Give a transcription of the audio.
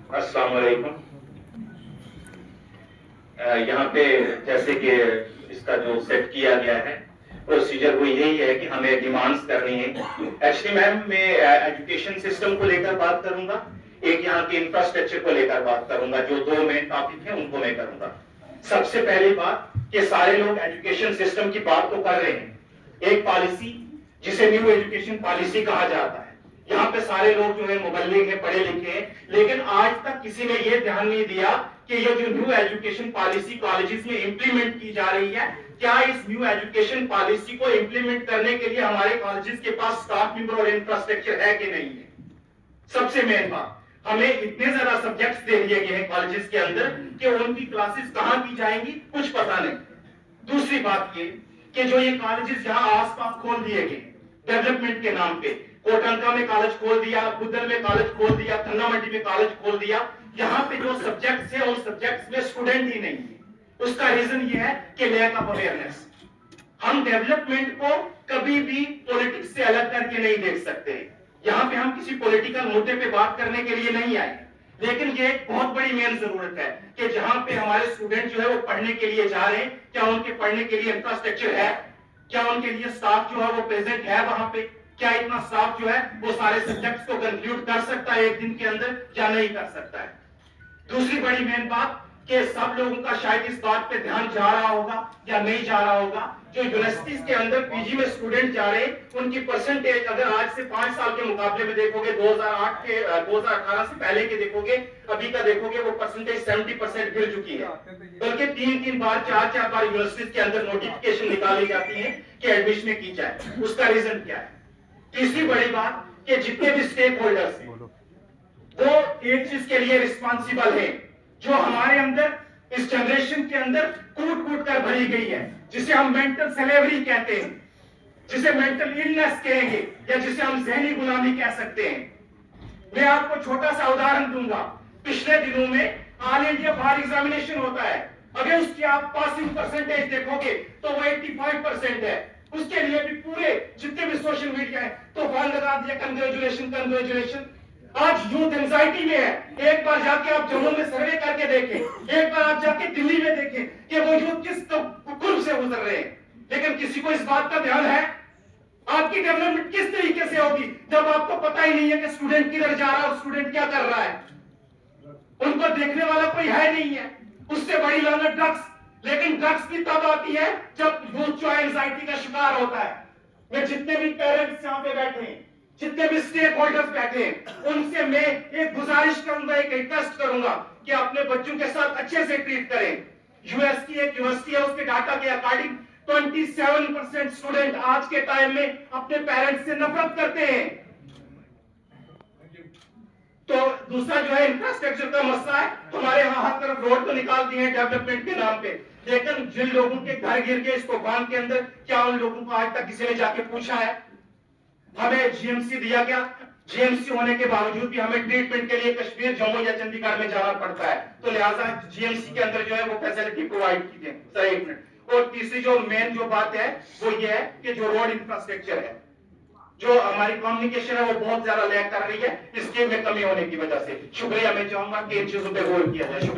अस्सलाम वालेकुम। यहाँ पे जैसे कि इसका जो सेट किया गया है प्रोसीजर वो यही है कि हमें डिमांड्स करनी है। एक्चुअली मैम मैं एजुकेशन सिस्टम को लेकर बात करूंगा, एक यहाँ के इंफ्रास्ट्रक्चर को लेकर बात करूंगा। जो दो मेन टॉपिक है उनको मैं करूंगा। सबसे पहली बात कि सारे लोग एजुकेशन सिस्टम की बात तो कर रहे हैं, एक पॉलिसी जिसे न्यू एजुकेशन पॉलिसी कहा जाता है। यहाँ पे सारे लोग जो है मुबल्लिग है, पढ़े लिखे हैं, लेकिन आज तक किसी ने यह ध्यान नहीं दिया कि ये जो न्यू एजुकेशन पॉलिसी कॉलेजेस में इंप्लीमेंट की जा रही है, क्या इस न्यू एजुकेशन पॉलिसी को इंप्लीमेंट करने के लिए हमारे कॉलेजेस के पास स्टाफ मेंबर और इंफ्रास्ट्रक्चर है कि नहीं है। सबसे मेन बात, हमें इतने ज्यादा सब्जेक्ट्स दे दिए गए हैं कॉलेजेस के अंदर कि उनकी क्लासेस कहां की जाएंगी कुछ पता नहीं। दूसरी बात ये कि जो ये कॉलेजेस जहां आसपास खोल दिए गए डेवलपमेंट के नाम पे, कोटंका में कॉलेज खोल दिया, बुद्धल में कॉलेज खोल दिया, थन्ना मंडी में कॉलेज खोल दिया, यहाँ पे जो सब्जेक्ट्स है उन सब्जेक्ट्स में स्टूडेंट ही नहीं है। उसका रीजन ये है कि लैक ऑफ अवेयरनेस। हम डेवलपमेंट को कभी भी पॉलिटिक्स से अलग करके नहीं देख सकते। यहाँ पे हम किसी पॉलिटिकल मुद्दे पे बात करने के लिए नहीं आए, लेकिन ये एक बहुत बड़ी मेन जरूरत है कि जहां पे हमारे स्टूडेंट जो है वो पढ़ने के लिए जा रहे हैं, क्या उनके पढ़ने के लिए इंफ्रास्ट्रक्चर है, क्या उनके लिए स्टाफ जो है वो प्रेजेंट है वहां पे, क्या इतना स्टाफ जो है वो सारे सब्जेक्ट्स को कंक्लूड कर सकता है एक दिन के अंदर या नहीं कर सकता है। दूसरी बड़ी मेन बात कि सब लोगों का शायद इस बात पे ध्यान जा रहा होगा या नहीं जा रहा होगा, जो यूनिवर्सिटीज के अंदर पीजी में स्टूडेंट जा रहे हैं उनकी परसेंटेज अगर आज से 5 साल के मुकाबले में देखोगे, 2018 से पहले के देखोगे, अभी का देखोगे, वो परसेंटेज 70% गिर चुकी है। बल्कि 3-3 बार 4-4 बार यूनिवर्सिटीज के अंदर नोटिफिकेशन निकाली जाती है कि एडमिशन की जाए। उसका रीजन क्या है? तीसरी बड़ी बात कि जितने भी स्टेक होल्डर्स हैं वो एक चीज के लिए रिस्पॉन्सिबल है, जो हमारे अंदर इस जनरेशन के अंदर कूट कूट कर भरी गई है, जिसे हम मेंटल स्लेवरी कहते हैं, जिसे मेंटल इलनेस कहेंगे, या जिसे हम जहनी गुलामी कह सकते हैं। मैं आपको छोटा सा उदाहरण दूंगा। पिछले दिनों में ऑल इंडिया बार एग्जामिनेशन होता है, अगर उसकी आप पासिंग परसेंटेज देखोगे तो वो 85% है। उसके लिए भी पूरे जितने भी सोशल मीडिया है तूफान लगा दिया, कंग्रेचुलेशन कंग्रेचुलेशन। आज यूथ एंजाइटी में है। एक बार जाके आप जम्मू में सर्वे करके देखें, एक बार आप जाके दिल्ली में देखें कि वो यूथ किस कुर्ब से गुजर रहे हैं, लेकिन किसी को इस बात का ध्यान है? आपकी डेवलपमेंट किस तरीके से होगी जब आपको पता ही नहीं है कि स्टूडेंट किधर जा रहा है और स्टूडेंट क्या कर रहा है? उनको देखने वाला कोई है नहीं है। उससे बड़ी लानत ड्रग्स, लेकिन ड्रग्स भी तब आती है जब यूथ जो है एंजाइटी का शिकार होता है। मैं जितने भी पेरेंट्स यहाँ पे बैठे हैं, जितने भी स्टेक होल्डर्स बैठे हैं, उनसे मैं एक गुजारिश करूंगा, एक रिक्वेस्ट करूंगा कि अपने बच्चों के साथ अच्छे से ट्रीट करें। यूएस की एक यूनिवर्सिटी है, उसके डाटा के अकॉर्डिंग 27% स्टूडेंट आज के टाइम में अपने पेरेंट्स से नफरत करते हैं। तो दूसरा जो है इंफ्रास्ट्रक्चर का मसला है। हमारे यहाँ हर तरफ रोड तो निकाल दिए हैं डेवलपमेंट के नाम पे, लेकिन जिन लोगों के घर गिर गए इस तूफान के अंदर, क्या उन लोगों को आज तक किसी ने जाके पूछा है? हमें जीएमसी दिया गया, जीएमसी होने के बावजूद भी हमें ट्रीटमेंट के लिए कश्मीर, जम्मू या चंडीगढ़ में जाना पड़ता है। तो लिहाजा जीएमसी के अंदर जो है वो फैसिलिटी प्रोवाइड कीजिए। सर एक मिनट। और तीसरी जो मेन जो बात है वो ये है कि जो रोड इंफ्रास्ट्रक्चर है, जो हमारी कम्युनिकेशन है वो बहुत ज्यादा लैग कर रही है, इसके में कमी होने की वजह से। शुक्रिया, मैं चाहूंगा कि इन चीजों पर गौर किया जाए। शुक्रिया।